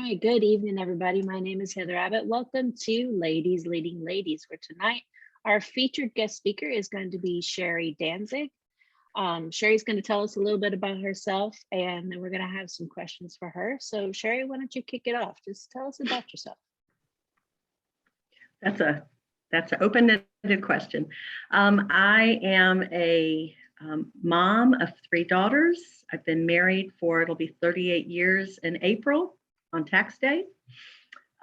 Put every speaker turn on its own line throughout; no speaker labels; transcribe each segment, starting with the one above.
Hi, good evening, everybody. My name is Heather Abbott. Welcome to Ladies Leading Ladies, where tonight our featured guest speaker is going to be Sherri Danzig. Sherri's going to tell us a little bit about herself, and then we're going to have some questions for her. So, Sherri, why don't you kick it off? Just tell us about yourself.
That's an open-ended question. I am a mom of 3 daughters. I've been married for, it'll be 38 years in April on tax day.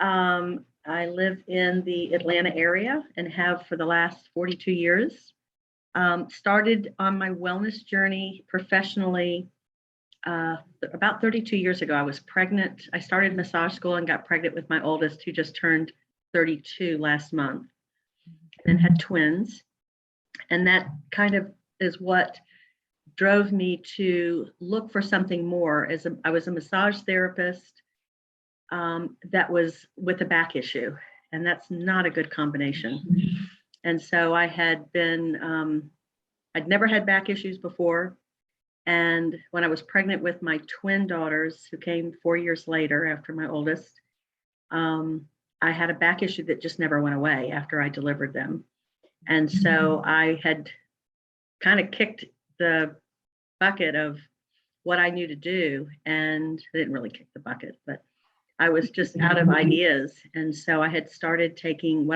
I live in the Atlanta area and have for the last 42 years. Started on my wellness journey professionally about 32 years ago. I was pregnant. I started massage school and got pregnant with my oldest, who just turned 32 last month, and had twins. And that kind of is what drove me to look for something more. I was a massage therapist that was with a back issue, and that's not a good combination. And so I had been, I'd never had back issues before. And when I was pregnant with my twin daughters, who came 4 years later after my oldest, I had a back issue that just never went away after I delivered them. And so I had kind of kicked the bucket of what I knew to do. And I didn't really kick the bucket, but I was just out of ideas. And so I had started taking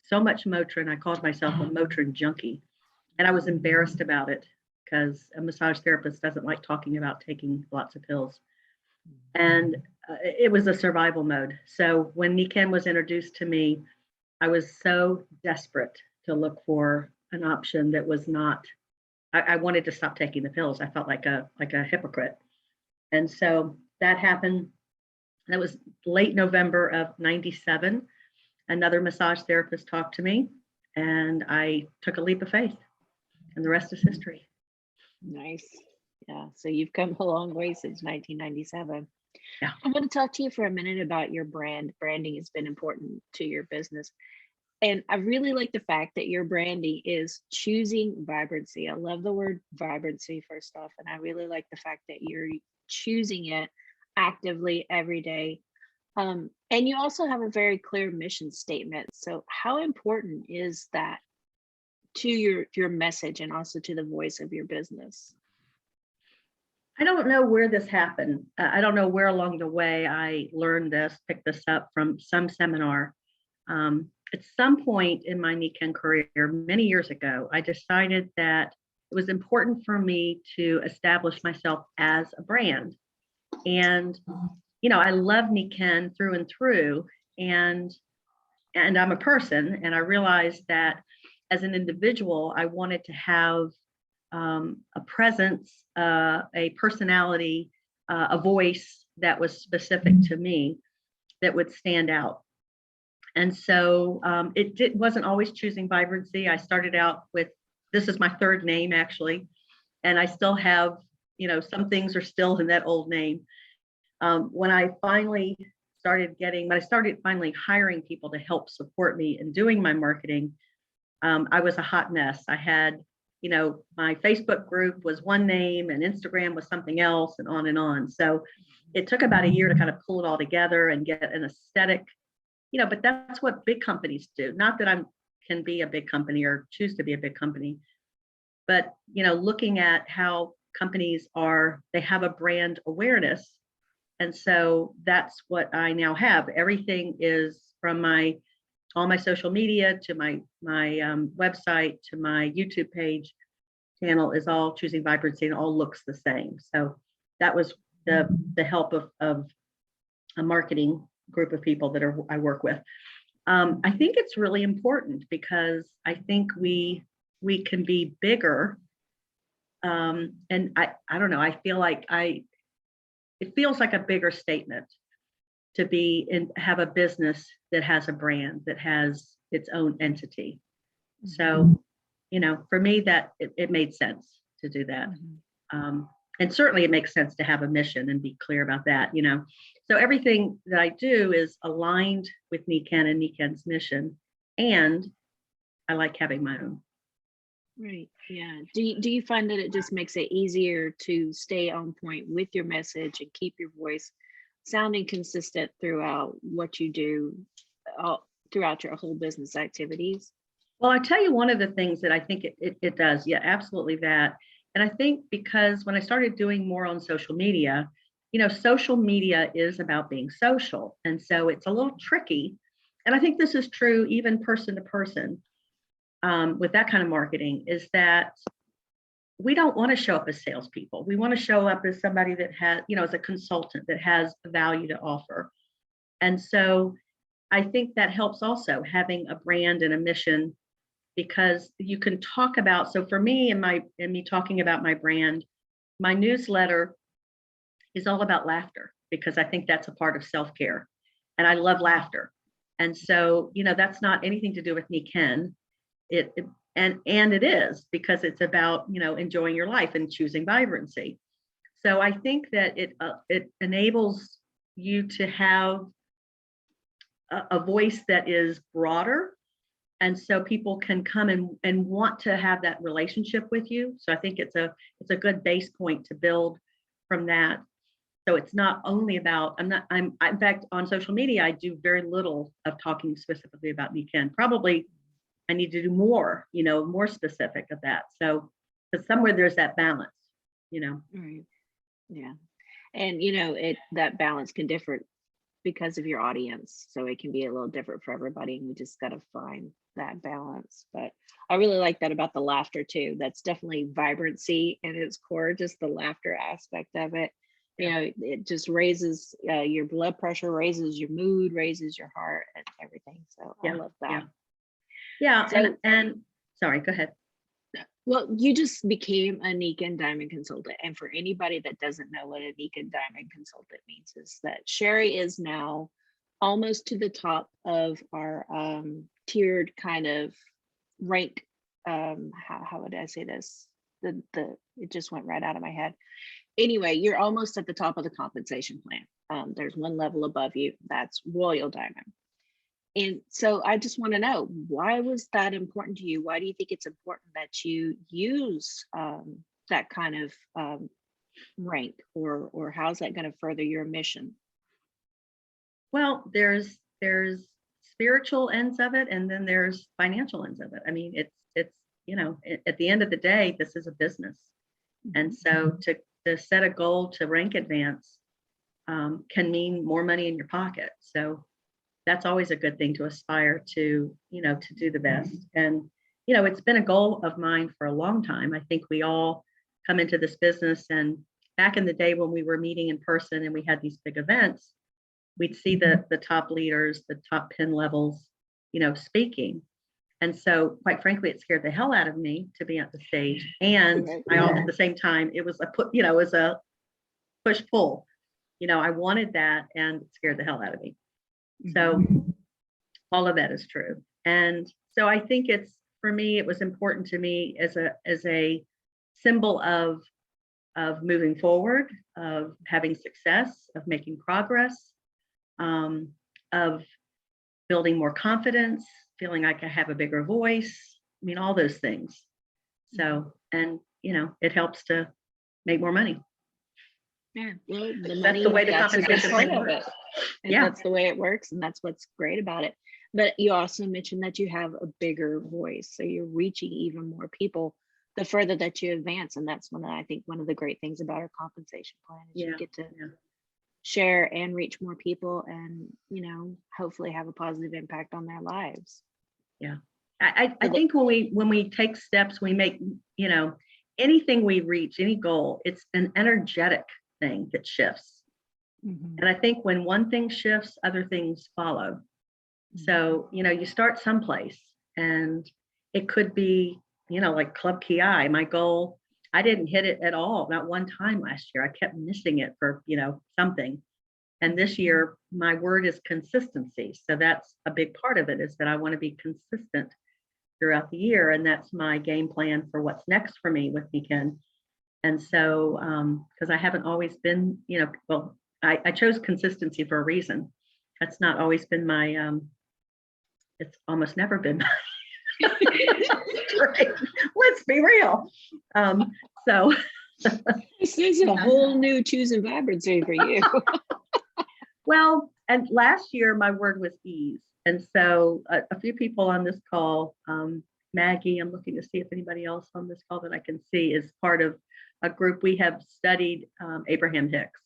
so much Motrin, I called myself a Motrin junkie. And I was embarrassed about it because a massage therapist doesn't like talking about taking lots of pills. And it was a survival mode. So when Nikken was introduced to me, I was so desperate to look for an option that was not, I wanted to stop taking the pills. I felt like a hypocrite. And so that happened. That was late November of 97. Another massage therapist talked to me, and I took a leap of faith, and the rest is history.
Nice. Yeah. So you've come a long way since 1997.
Yeah.
I'm going to talk to you for a minute about your brand. Branding has been important to your business. And I really like the fact that your branding is choosing vibrancy. I love the word vibrancy, first off. And I really like the fact that you're choosing it actively every day. And you also have a very clear mission statement. So how important is that to your message and also to the voice of your business?
I don't know where this happened. I don't know where along the way I learned this, picked this up from some seminar. At some point in my Nikken career, many years ago, I decided that it was important for me to establish myself as a brand. And, I love Nikken through and through, and I'm a person, and I realized that as an individual, I wanted to have a presence, a personality, a voice that was specific to me, that would stand out. And so it wasn't always choosing vibrancy. I started out with, this is my third name actually, and I still have, some things are still in that old name. When I started finally hiring people to help support me in doing my marketing, I was a hot mess. I had, my Facebook group was one name and Instagram was something else, and on and on. So it took about a year to kind of pull it all together and get an aesthetic, but that's what big companies do. Not that I can be a big company or choose to be a big company, but, looking at how companies they have a brand awareness. And so that's what I now have. Everything is from all my social media to my website to my YouTube page channel is all choosing vibrancy, and all looks the same. So that was the help of a marketing group of people that I work with. I think it's really important because I think we can be bigger. And I don't know, I feel like it feels like a bigger statement to be and have a business that has a brand, that has its own entity. So, for me, that it made sense to do that. And certainly it makes sense to have a mission and be clear about that, So everything that I do is aligned with Nikken and Nikken's mission, and I like having my own.
Right. Yeah. Do you find that it just makes it easier to stay on point with your message and keep your voice sounding consistent throughout what you do, throughout your whole business activities?
Well, I tell you, one of the things that I think it does, yeah, absolutely that. And I think because when I started doing more on social media, social media is about being social. And so it's a little tricky. And I think this is true even person to person, with that kind of marketing, is that we don't want to show up as salespeople. We want to show up as somebody that has, as a consultant that has value to offer. And so I think that helps also, having a brand and a mission, because you can talk about, so for me and me talking about my brand, my newsletter is all about laughter, because I think that's a part of self-care, and I love laughter. And so, that's not anything to do with Nikken. And it is, because it's about, enjoying your life and choosing vibrancy. So I think that it enables you to have a voice that is broader. And so people can come and want to have that relationship with you. So I think it's a good base point to build from that. So it's not only about, in fact, on social media, I do very little of talking specifically about Nikken. Probably I need to do more, more specific of that. So, because somewhere there's that balance,
Right. Yeah. And, that balance can differ because of your audience. So it can be a little different for everybody. And we just got to find that balance. But I really like that about the laughter too. That's definitely vibrancy in its core, just the laughter aspect of it. It just raises your blood pressure, raises your mood, raises your heart and everything. So I love that.
Yeah.
So,
and sorry, go ahead.
Well, you just became a Nikken Diamond Consultant. And for anybody that doesn't know what a Nikken Diamond Consultant means, is that Sherri is now almost to the top of our tiered kind of rank. How would I say this? It just went right out of my head. Anyway, you're almost at the top of the compensation plan. There's one level above you, that's Royal Diamond. And so I just want to know, why was that important to you? Why do you think it's important that you use that kind of rank, or how's that going to further your mission?
Well, there's spiritual ends of it, and then there's financial ends of it. I mean, it's at the end of the day, this is a business. And so to set a goal to rank advance can mean more money in your pocket. So that's always a good thing to aspire to, to do the best. And, it's been a goal of mine for a long time. I think we all come into this business, and back in the day when we were meeting in person and we had these big events, we'd see the top leaders, the top pin levels, speaking. And so, quite frankly, it scared the hell out of me to be at the stage. And I also, at the same time, it was a push pull. I wanted that, and it scared the hell out of me. So all of that is true. And so I think for me, it was important to me as a symbol of moving forward, of having success, of making progress, of building more confidence, feeling like I have a bigger voice. I mean, all those things. So, and it helps to make more money.
Yeah, well, the money,
that's the way the compensation
part of it. And
yeah,
that's the way it works, and that's what's great about it. But you also mentioned that you have a bigger voice, so you're reaching even more people the further that you advance. And that's I think one of the great things about our compensation plan is you get to share and reach more people, and hopefully have a positive impact on their lives.
Yeah, I think when we take steps, we make anything we reach, any goal, it's an energetic thing that shifts. And I think when one thing shifts, other things follow. So you start someplace, and it could be like Club Ki. My goal, I didn't hit it at all, not one time last year. I kept missing it for something. And this year, my word is consistency. So that's a big part of it, is that I want to be consistent throughout the year. And that's my game plan for what's next for me with Nikken. And so, because I haven't always been, I chose consistency for a reason. That's not always been my, it's almost never been my let's be real. So
this is a whole new choosing vibrancy for you.
Well, and last year my word was ease. And so a few people on this call, Maggie, I'm looking to see if anybody else on this call that I can see is part of a group. We have studied Abraham Hicks.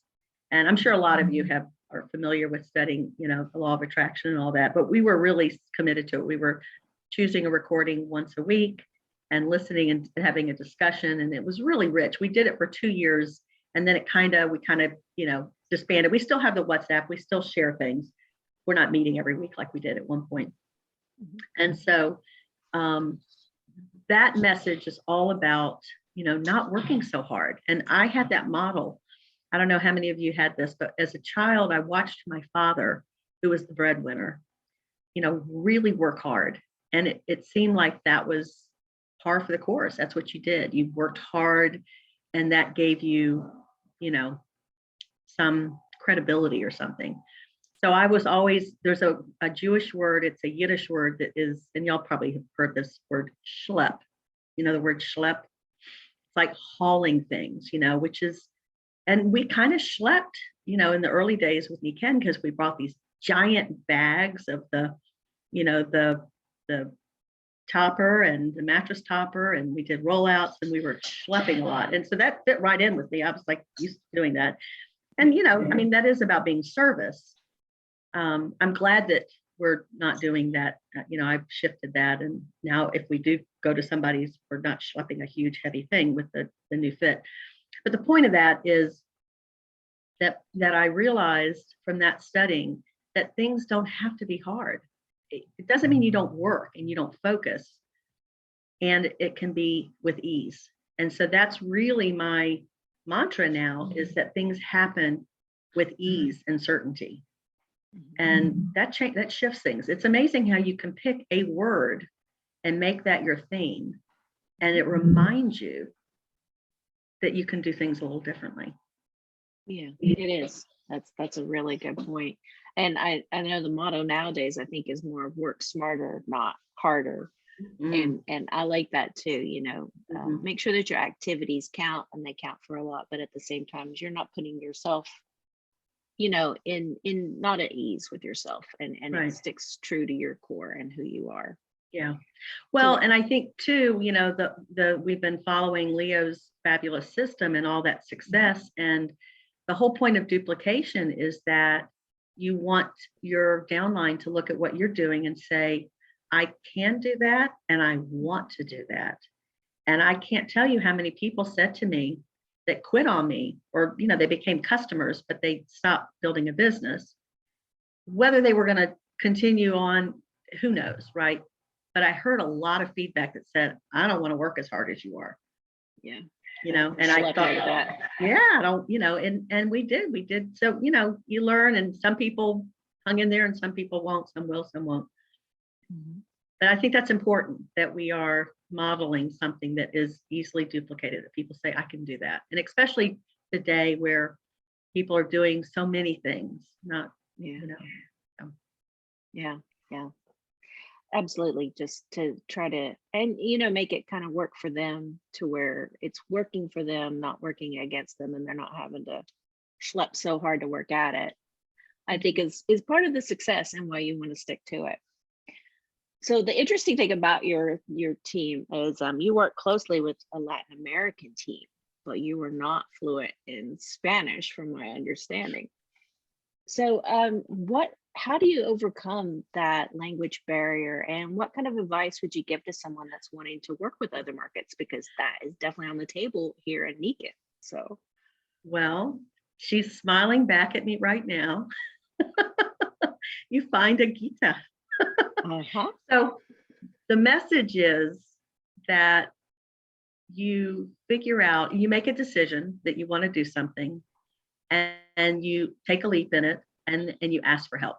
And I'm sure a lot of you are familiar with studying, the law of attraction and all that, but we were really committed to it. We were choosing a recording once a week and listening and having a discussion. And it was really rich. We did it for 2 years. And then we kind of, disbanded. We still have the WhatsApp. We still share things. We're not meeting every week like we did at one point. And so that message is all about, not working so hard. And I had that model. I don't know how many of you had this, but as a child, I watched my father, who was the breadwinner, really work hard. And it seemed like that was par for the course. That's what you did. You worked hard, and that gave you, some credibility or something. So I was always, there's a Jewish word, it's a Yiddish word that is, and y'all probably have heard this word, schlep. The word schlep. It's like hauling things, which is, and we kind of schlepped, in the early days with Nikken, because we brought these giant bags of the topper and the mattress topper, and we did rollouts, and we were schlepping a lot. And so that fit right in with me. I was like used to doing that. And, that is about being service. I'm glad that we're not doing that. I've shifted that. And now if we do go to somebody's, we're not schlepping a huge heavy thing with the new fit. But the point of that is that I realized from that studying that things don't have to be hard. It doesn't mean you don't work and you don't focus, and it can be with ease. And so that's really my mantra now, is that things happen with ease and certainty. And that shifts things. It's amazing how you can pick a word and make that your theme, and it reminds you that you can do things a little differently.
Yeah, it is. That's a really good point. And I know the motto nowadays, I think, is more work smarter, not harder. And I like that too. Make sure that your activities count, and they count for a lot, but at the same time, you're not putting yourself, in not at ease with yourself, and
Right.
It sticks true to your core and who you are.
Yeah. Well, and I think too, we've been following Leo's fabulous system and all that success. And the whole point of duplication is that you want your downline to look at what you're doing and say, I can do that, and I want to do that. And I can't tell you how many people said to me that quit on me, or, they became customers, but they stopped building a business. Whether they were going to continue on, who knows, right? But I heard a lot of feedback that said, I don't want to work as hard as you are.
Yeah.
And I thought that, yeah, I don't, and we did. So, you learn, and some people hung in there and some people won't, some will, some won't. But I think that's important, that we are modeling something that is easily duplicated, that people say, I can do that. And especially today where people are doing so many things,
Yeah. Absolutely. Just to try to, and, make it kind of work for them, to where it's working for them, not working against them, and they're not having to schlep so hard to work at it, I think is part of the success, and why you want to stick to it. So the interesting thing about your team is you work closely with a Latin American team, but you were not fluent in Spanish, from my understanding. So how do you overcome that language barrier, and what kind of advice would you give to someone that's wanting to work with other markets? Because that is definitely on the table here in Nikken. So,
well, she's smiling back at me right now. You find a Gita. So the message is that you figure out, you make a decision that you want to do something, and you take a leap in it, and you ask for help.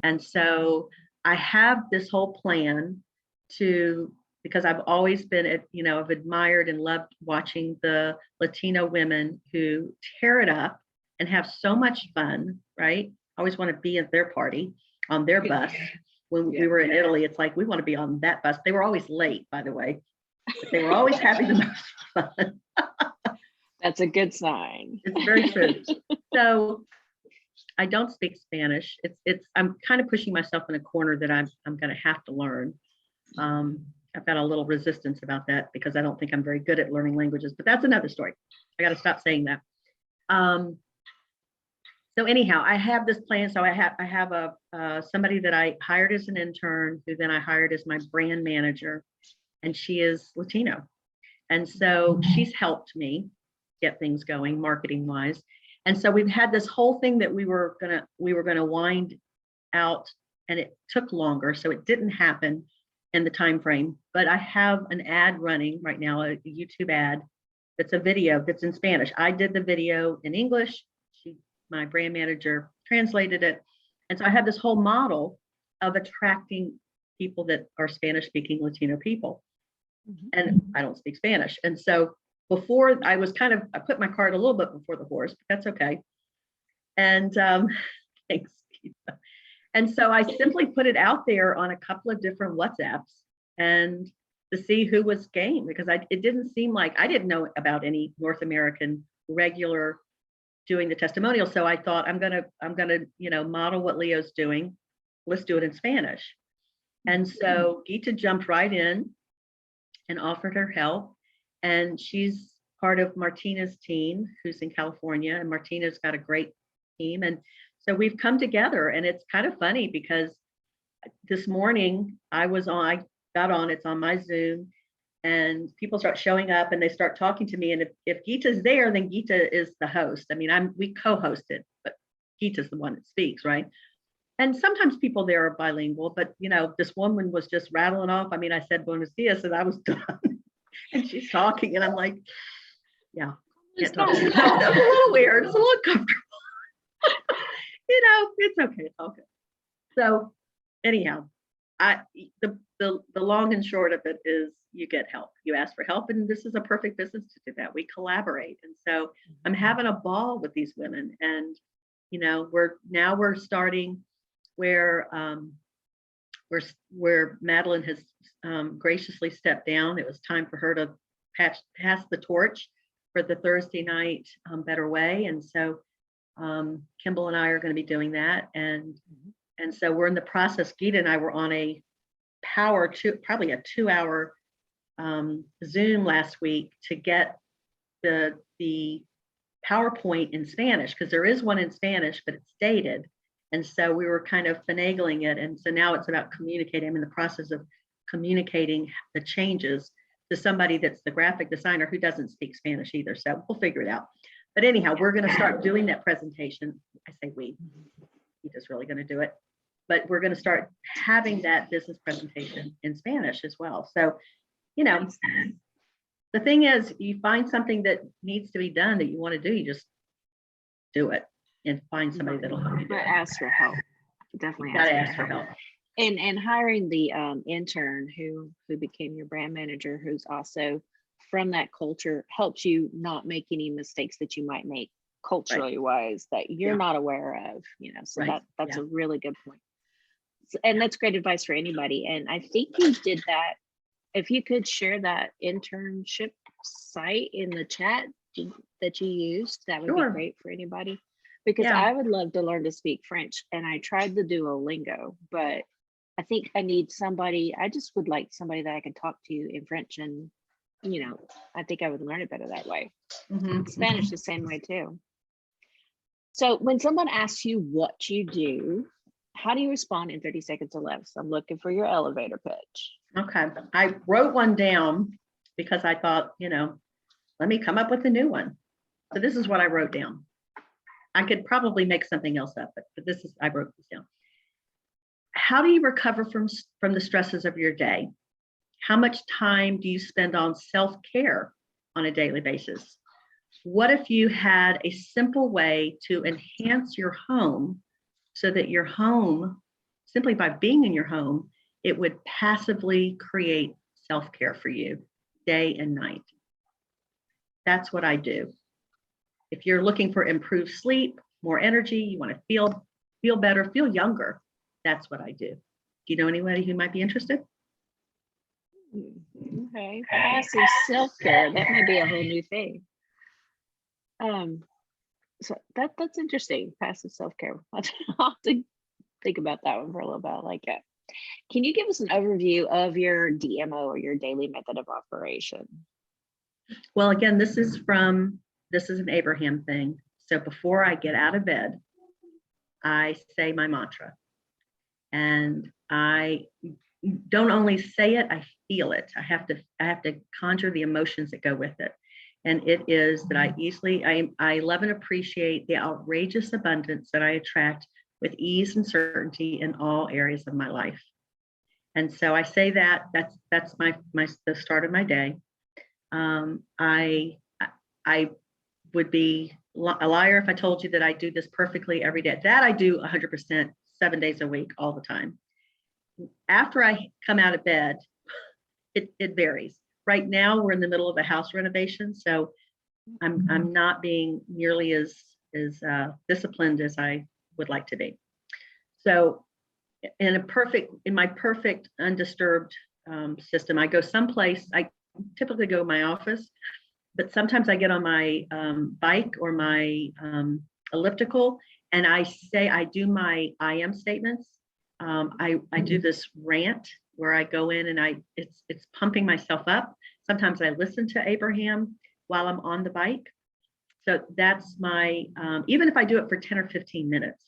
And so I have this whole plan because I've always been I've admired and loved watching the Latino women who tear it up and have so much fun, right? I always want to be at their party, on their bus. When we were in Italy, it's like, we want to be on that bus. They were always late, by the way, but they were always having the most fun.
That's a good sign.
It's very true. So I don't speak Spanish. I'm kind of pushing myself in a corner that I'm going to have to learn. I've got a little resistance about that because I don't think I'm very good at learning languages, but that's another story. I got to stop saying that. So anyhow, I have this plan. So I have somebody that I hired as an intern, who then I hired as my brand manager, and she is Latino, and so she's helped me get things going marketing wise. And so we've had this whole thing that we were gonna wind out, and it took longer, so it didn't happen in the time frame. But I have an ad running right now, a YouTube ad that's a video that's in Spanish. I did the video in English. My brand manager translated it. And so I have this whole model of attracting people that are Spanish speaking Latino people. And I don't speak Spanish. And so before I put my cart a little bit before the horse, but that's okay. And thanks. And so I simply put it out there on a couple of different WhatsApps and to see who was game, because it didn't seem like, I didn't know about any North American regular doing the testimonial. So I thought I'm gonna model what Leo's doing. Let's do it in Spanish. And so Geeta jumped right in and offered her help. And she's part of Martina's team, who's in California, and Martina's got a great team. And so we've come together, and it's kind of funny because this morning I got on, it's on my Zoom, and people start showing up and they start talking to me. And if Geeta's there, then Geeta is the host. I mean, we co-hosted, but Geeta's the one that speaks, right? And sometimes people there are bilingual, but this woman was just rattling off. I mean, I said buenos dias and I was done. And she's talking and I'm like, yeah, can't talk. It's a little weird. It's a little comfortable. It's okay. It's okay. So anyhow, the long and short of it is you get help. You ask for help, and this is a perfect business to do that. We collaborate. And so I'm having a ball with these women. And we're starting where Madeline has graciously stepped down. It was time for her to pass the torch for the Thursday night Better Way. And so Kimball and I are going to be doing that. And so we're in the process. Geeta and I were on a probably a 2-hour Zoom last week to get the PowerPoint in Spanish, because there is one in Spanish, but it's dated. And so we were kind of finagling it. And so now it's about communicating. I'm in the process of communicating the changes to somebody that's the graphic designer who doesn't speak Spanish either. So we'll figure it out. But anyhow, we're going to start doing that presentation. I say we, he is really going to do it. But we're going to start having that business presentation in Spanish as well. So, the thing is, you find something that needs to be done that you want to do, you just do it and find somebody that'll help you do it.
Ask for help. Definitely
ask for help.
And hiring the intern who became your brand manager, who's also from that culture, helps you not make any mistakes that you might make culturally wise that you're not aware of. So that's a really good point. And that's great advice for anybody. And I think you did that. If you could share that internship site in the chat that you used, that would be great for anybody. Because I would love to learn to speak French, and I tried the Duolingo, but I think I need somebody. I just would like somebody that I can talk to in French, and I think I would learn it better that way. Spanish the same way too. So when someone asks you what you do, how do you respond in 30 seconds or less? I'm looking for your elevator pitch.
Okay. I wrote one down because I thought, let me come up with a new one. So this is what I wrote down. I could probably make something else up, but I wrote this down. How do you recover from the stresses of your day? How much time do you spend on self-care on a daily basis? What if you had a simple way to enhance your home so that your home, simply by being in your home, it would passively create self-care for you day and night? That's what I do. If you're looking for improved sleep, more energy, you want to feel better, feel younger, that's what I do. Do you know anybody who might be interested?
Okay, passive self-care. That may be a whole new thing. So that's interesting. Passive self-care. I'll have to think about that one for a little bit. I like it. Can you give us an overview of your DMO or your daily method of operation?
Well, again, this is an Abraham thing. So before I get out of bed, I say my mantra. And I don't only say it, I feel it. I have to conjure the emotions that go with it. And it is that I love and appreciate the outrageous abundance that I attract with ease and certainty in all areas of my life. And so I say that's the start of my day. I would be a liar if I told you that I do this perfectly every day. That I do 100%, 7 days a week, all the time. After I come out of bed, it varies. Right now, we're in the middle of a house renovation, so I'm not being nearly as disciplined as I would like to be. So, in my perfect undisturbed system, I go someplace. I typically go to my office, but sometimes I get on my bike or my elliptical, and I do my I am statements. I do this rant where I go in and it's pumping myself up. Sometimes I listen to Abraham while I'm on the bike. So that's my, even if I do it for 10 or 15 minutes.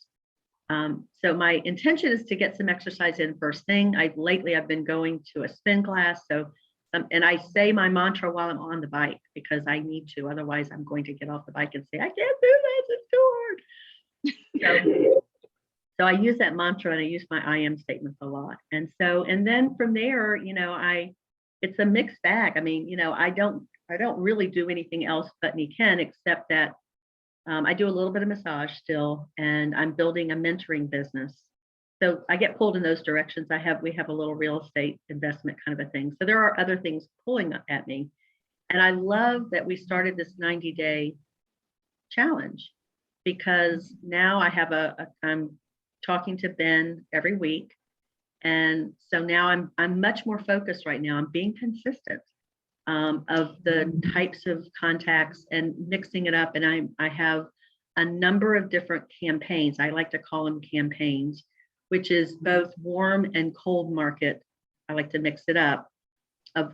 So my intention is to get some exercise in first thing. Lately I've been going to a spin class. So, and I say my mantra while I'm on the bike because I need to, otherwise I'm going to get off the bike and say, I can't do this, it's too hard. So I use that mantra and I use my I am statements a lot. And then from there, it's a mixed bag. I mean, I don't really do anything else but Nikken, except that I do a little bit of massage still, and I'm building a mentoring business. So I get pulled in those directions. We have a little real estate investment kind of a thing. So there are other things pulling at me. And I love that we started this 90-day challenge, because now I'm talking to Ben every week. And so now I'm much more focused right now. I'm being consistent of the types of contacts and mixing it up. And I have a number of different campaigns. I like to call them campaigns, which is both warm and cold market. I like to mix it up of,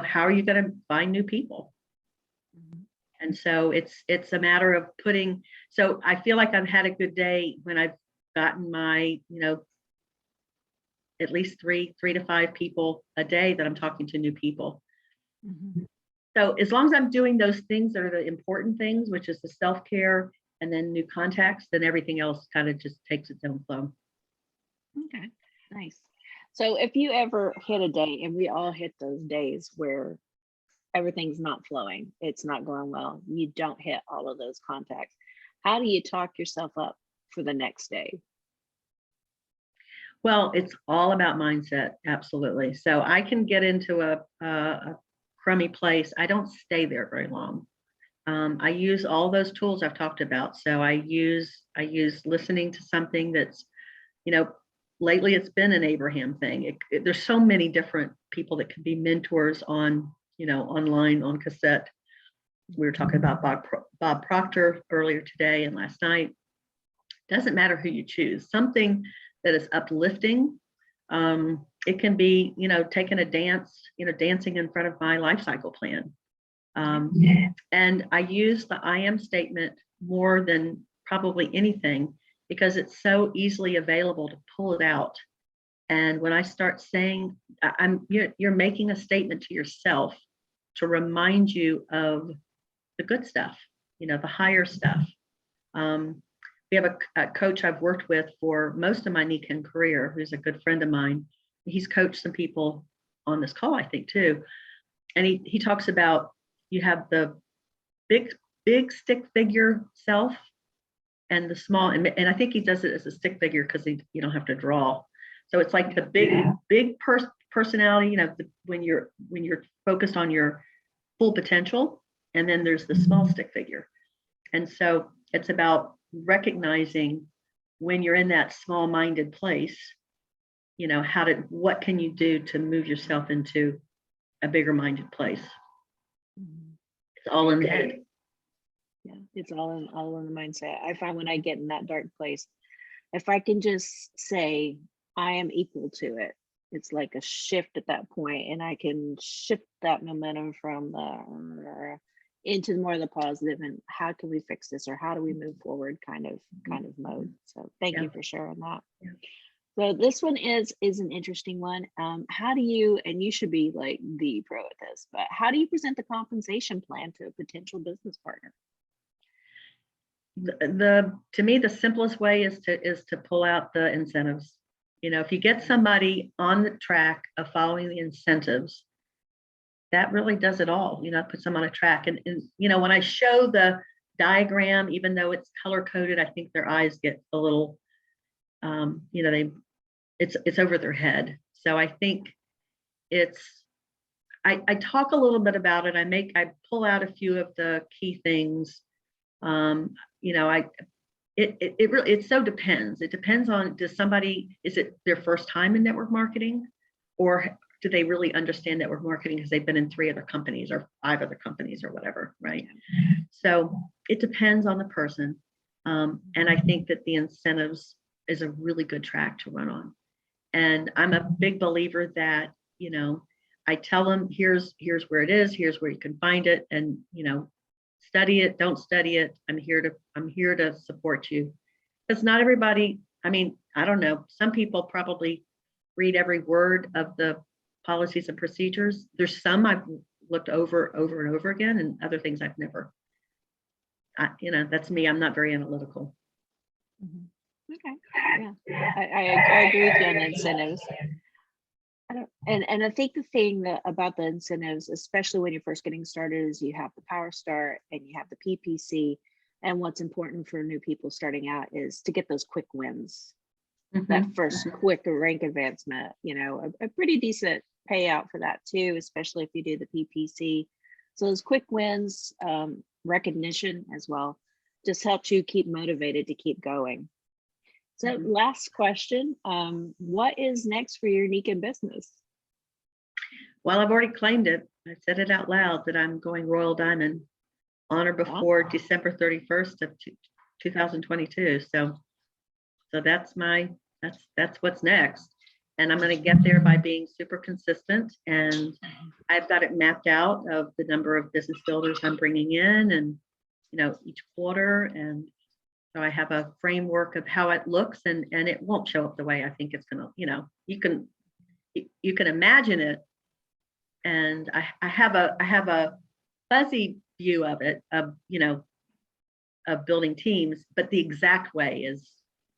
how are you going to find new people? And so it's a matter of so I feel like I've had a good day when I've gotten my, at least three to five people a day that I'm talking to new people. Mm-hmm. So as long as I'm doing those things that are the important things, which is the self-care and then new contacts, then everything else kind of just takes its own flow.
Okay, nice. So if you ever hit a day, and we all hit those days where everything's not flowing, it's not going well, you don't hit all of those contacts, how do you talk yourself up for the next day?
Well, it's all about mindset. Absolutely. So I can get into a crummy place. I don't stay there very long. I use all those tools I've talked about. So I use listening to something that's, lately it's been an Abraham thing. There's so many different people that can be mentors on, online, on cassette. We were talking about Bob Proctor earlier today and last night. Doesn't matter who you choose. Something that is uplifting. It can be, taking a dance, dancing in front of my life cycle plan. And I use the I am statement more than probably anything, because it's so easily available to pull it out. And when I start saying, you're making a statement to yourself to remind you of the good stuff, the higher stuff. We have a coach I've worked with for most of my Nikken career, who's a good friend of mine. He's coached some people on this call, I think, too. And he talks about, you have the big stick figure self and the small, and I think he does it as a stick figure because you don't have to draw. So it's like the big personality, when you're focused on your full potential, and then there's the small stick figure. And so it's about recognizing when you're in that small-minded place, what can you do to move yourself into a bigger minded place? It's all in the head.
It's all in the mindset. I find when I get in that dark place, if I can just say I am equal to it, it's like a shift at that point, and I can shift that momentum from the into more of the positive, and how can we fix this, or how do we move forward kind of mode. So thank
Yeah.
you for sharing that.
Yeah.
So this one is an interesting one. How do you, and you should be like the pro at this, but how do you present the compensation plan to a potential business partner?
To me, the simplest way is to pull out the incentives. You know, if you get somebody on the track of following the incentives, that really does it all. You know, puts them on a track. And you know, when I show the diagram, even though it's color coded, I think their eyes get a little, you know, it's over their head. So I think I talk a little bit about it. I pull out a few of the key things. You know, it really so depends. It depends on, is it their first time in network marketing, or do they really understand network marketing because they've been in 3 other companies or 5 other companies or whatever, right? So it depends on the person. And I think that the incentives is a really good track to run on. And I'm a big believer that, you know, I tell them, here's where it is, here's where you can find it, and, you know, study it, don't study it. I'm here to support you. Because not everybody, I mean, I don't know, some people probably read every word of the policies and procedures. There's some I've looked over and over again, and other things I've never. You know, that's me. I'm not very analytical.
Okay. Yeah, I agree with you on the incentives. And I think the thing about the incentives, especially when you're first getting started, is you have the Power Start and you have the PPC. And what's important for new people starting out is to get those quick wins. That first quick rank advancement, you know, a pretty decent payout for that too, especially if you do the PPC. So those quick wins, recognition as well, just helps you keep motivated to keep going. So last question, what is next for your Nikken business?
Well, I've already claimed it. I said it out loud that I'm going Royal Diamond on or before December 31st of 2022. So that's what's next. And I'm going to get there by being super consistent. And I've got it mapped out of the number of business builders I'm bringing in, and, you know, each quarter. And so I have a framework of how it looks, and it won't show up the way I think it's going to, you know, you can imagine it. And I have a fuzzy view of it, of, you know, of building teams, but the exact way is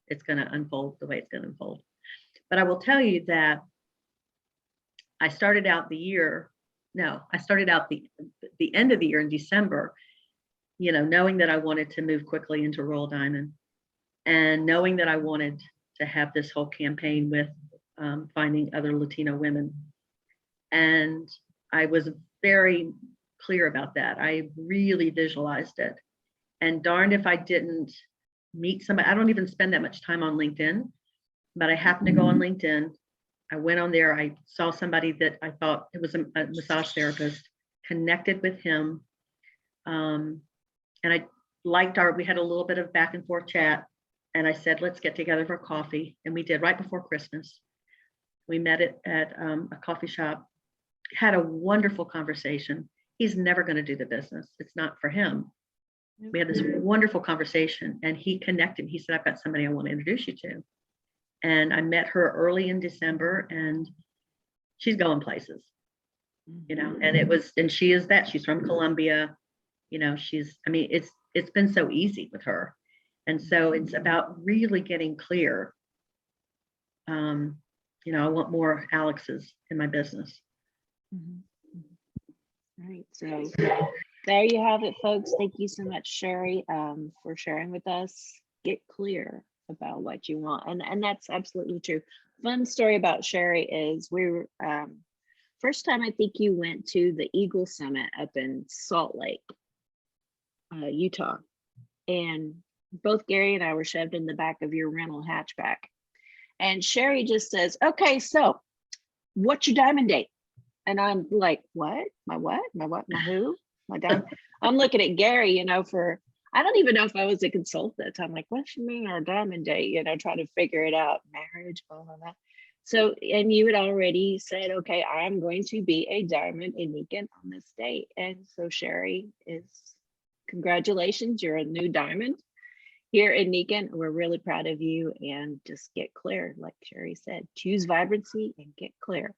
it's going to unfold the way it's going to unfold. But I will tell you that I started out the end of the year in December, you know, knowing that I wanted to move quickly into Royal Diamond, and knowing that I wanted to have this whole campaign with finding other Latino women. And I was very clear about that. I really visualized it. And darned if I didn't meet somebody. I don't even spend that much time on LinkedIn, but I happened to go on LinkedIn. I went on there. I saw somebody that I thought, it was a massage therapist, connected with him. And I liked we had a little bit of back and forth chat. And I said, let's get together for coffee. And we did right before Christmas. We met at a coffee shop, had a wonderful conversation. He's never going to do the business. It's not for him. We had this wonderful conversation, and he connected. He said, I've got somebody I want to introduce you to. And I met her early in December, and she's going places, you know, and she is that. She's from Colombia, you know, it's been so easy with her. And so it's about really getting clear. You know, I want more Alexes in my business.
Right. So there you have it, folks. Thank you so much, Sherri, for sharing with us. Get clear about what you want. And that's absolutely true. Fun story about Sherri is we were, first time I think you went to the Eagle Summit up in Salt Lake, Utah. And both Gary and I were shoved in the back of your rental hatchback. And Sherri just says, okay, so what's your diamond date? And I'm like, what? My what? My what? My who? My diamond? I'm looking at Gary, you know, for I don't even know if I was a consultant at the time. Like, what's your mean or diamond date? You know, trying to figure it out, marriage, blah, blah, blah. So, and you had already said, okay, I'm going to be a diamond in Nikken on this date. And so Sherri is, congratulations, you're a new diamond here in Nikken. We're really proud of you, and just get clear. Like Sherri said, choose vibrancy and get clear.